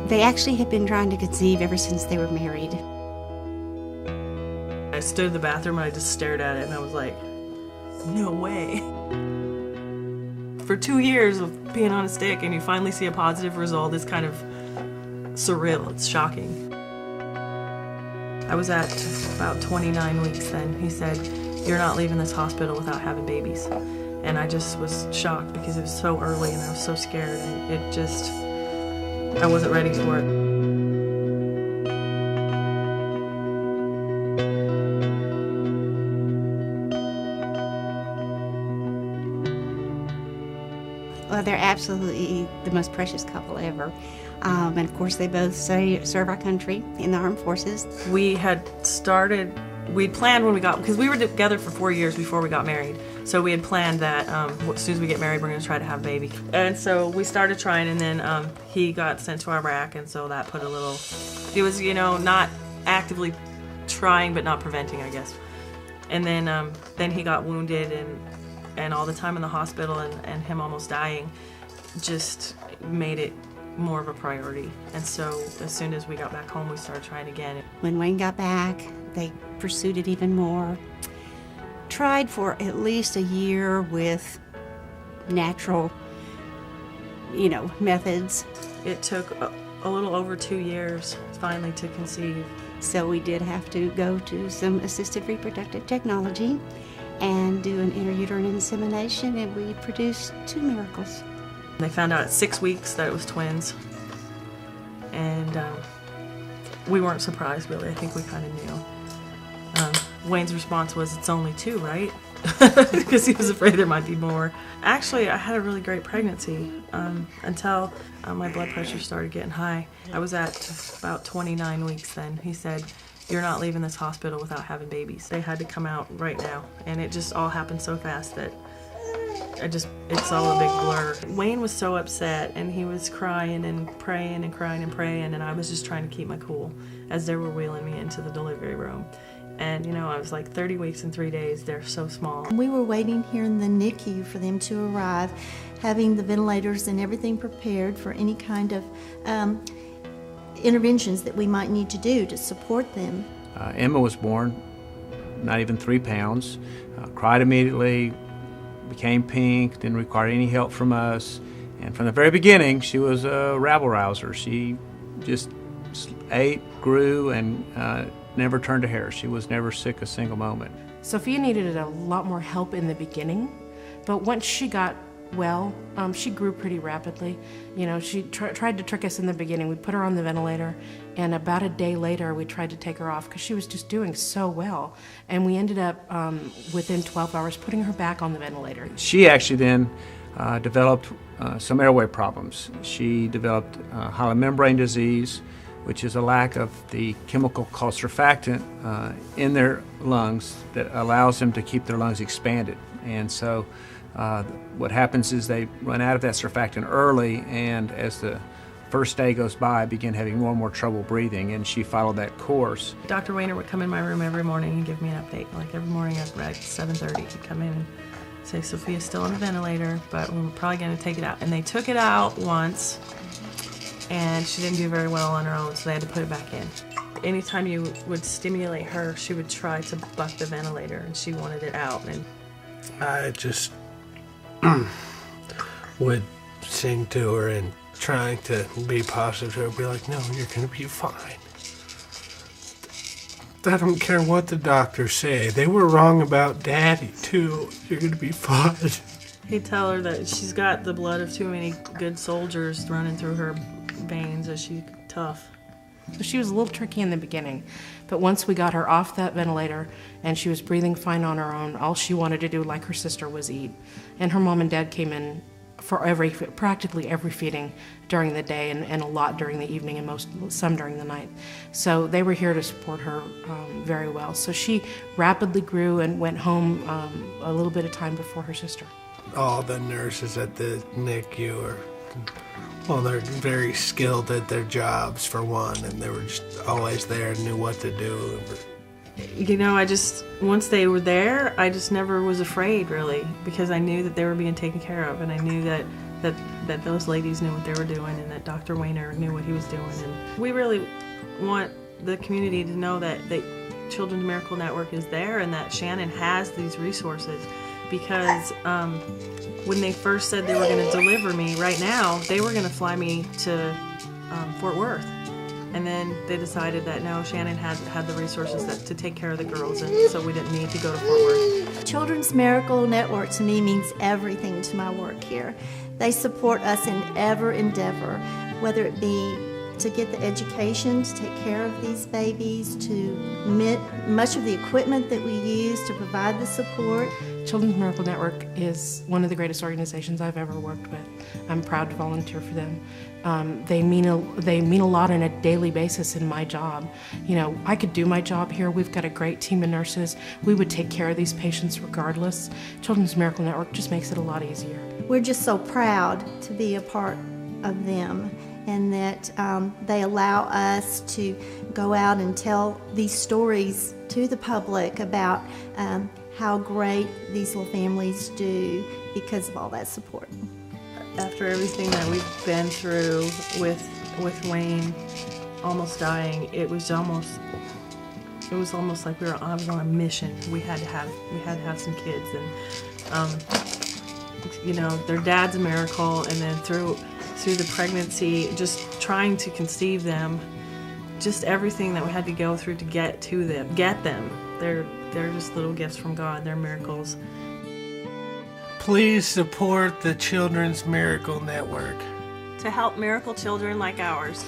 They actually had been trying to conceive ever since they were married. I stood in the bathroom and I just stared at it and I was like, no way. For 2 years of being on a stick and you finally see a positive result, it's kind of surreal, it's shocking. I was at about 29 weeks then. He said, "You're not leaving this hospital without having babies." And I just was shocked because it was so early and I was so scared and I wasn't ready for it. Well, they're absolutely the most precious couple ever. And of course, they both serve our country in the armed forces. We'd planned when we got, because we were together for 4 years before we got married. So we had planned that as soon as we get married, we're going to try to have a baby. And so we started trying, and then he got sent to Iraq, and so that put a little, it was, not actively trying, but not preventing, I guess. And then he got wounded, and all the time in the hospital and him almost dying just made it more of a priority. And so as soon as we got back home, we started trying again. When Wayne got back, they pursued it even more. Tried for at least a year with natural, methods. It took a little over 2 years finally to conceive. So we did have to go to some assisted reproductive technology and do an intrauterine insemination, and we produced 2 miracles. They found out at 6 weeks that it was twins, and we weren't surprised, really. I think we kind of knew. Wayne's response was, "It's only 2, right?" Because he was afraid there might be more. Actually, I had a really great pregnancy until my blood pressure started getting high. I was at about 29 weeks then. He said, "You're not leaving this hospital without having babies." They had to come out right now, and it just all happened so fast that it's all a big blur. Wayne was so upset, and he was crying and praying and crying and praying, and I was just trying to keep my cool as they were wheeling me into the delivery room. And I was like 30 weeks and 3 days, they're so small. We were waiting here in the NICU for them to arrive, having the ventilators and everything prepared for any kind of interventions that we might need to do to support them. Emma was born, not even 3 pounds, cried immediately, became pink, didn't require any help from us. And from the very beginning, she was a rabble-rouser. She just ate, grew, and never turned a hair. She was never sick a single moment. Sophia needed a lot more help in the beginning, but once she got well, she grew pretty rapidly. She tried to trick us in the beginning. We put her on the ventilator, and about a day later, we tried to take her off because she was just doing so well. And we ended up, within 12 hours, putting her back on the ventilator. She actually then developed some airway problems. She developed hollow membrane disease, which is a lack of the chemical called surfactant in their lungs that allows them to keep their lungs expanded. And so what happens is they run out of that surfactant early, and as the first day goes by, begin having more and more trouble breathing, and she followed that course. Dr. Wayner would come in my room every morning and give me an update. Like every morning at 7:30, he'd come in and say, "Sophia's still on the ventilator, but we're probably going to take it out." And they took it out once, and she didn't do very well on her own, so they had to put it back in. Anytime you would stimulate her, she would try to buck the ventilator, and she wanted it out. And I just would sing to her and trying to be positive to her, be like, "No, you're going to be fine. I don't care what the doctors say. They were wrong about Daddy, too. You're going to be fine." he'd tell her that she's got the blood of too many good soldiers running through her veins, that she's tough. So she was a little tricky in the beginning, but once we got her off that ventilator and she was breathing fine on her own, all she wanted to do, like her sister, was eat. And her mom and dad came in for practically every feeding during the day, and a lot during the evening, and some during the night. So they were here to support her very well. So she rapidly grew and went home a little bit of time before her sister. All the nurses at the NICU are, well, they're very skilled at their jobs, for one, and they were just always there and knew what to do. You know, once they were there, I just never was afraid, really, because I knew that they were being taken care of, and I knew that that those ladies knew what they were doing, and that Dr. Wayner knew what he was doing. And we really want the community to know that Children's Miracle Network is there and that Shannon has these resources, because when they first said they were going to deliver me right now, they were going to fly me to Fort Worth. And then they decided that no, Shannon had the resources to take care of the girls, and so we didn't need to go to Fort Worth. Children's Miracle Network to me means everything to my work here. They support us in every endeavor, whether it be to get the education to take care of these babies, to much of the equipment that we use to provide the support. Children's Miracle Network is one of the greatest organizations I've ever worked with. I'm proud to volunteer for them. They mean a lot on a daily basis in my job. You know, I could do my job here. We've got a great team of nurses. We would take care of these patients regardless. Children's Miracle Network just makes it a lot easier. We're just so proud to be a part of them, and that they allow us to go out and tell these stories to the public about how great these little families do because of all that support. After everything that we've been through with Wayne almost dying, it was almost like I was on a mission. We had to have some kids, and you know, their dad's a miracle, and then through the pregnancy, just trying to conceive them, just everything that we had to go through to get them. They're just little gifts from God. They're miracles. Please support the Children's Miracle Network To help miracle children like ours.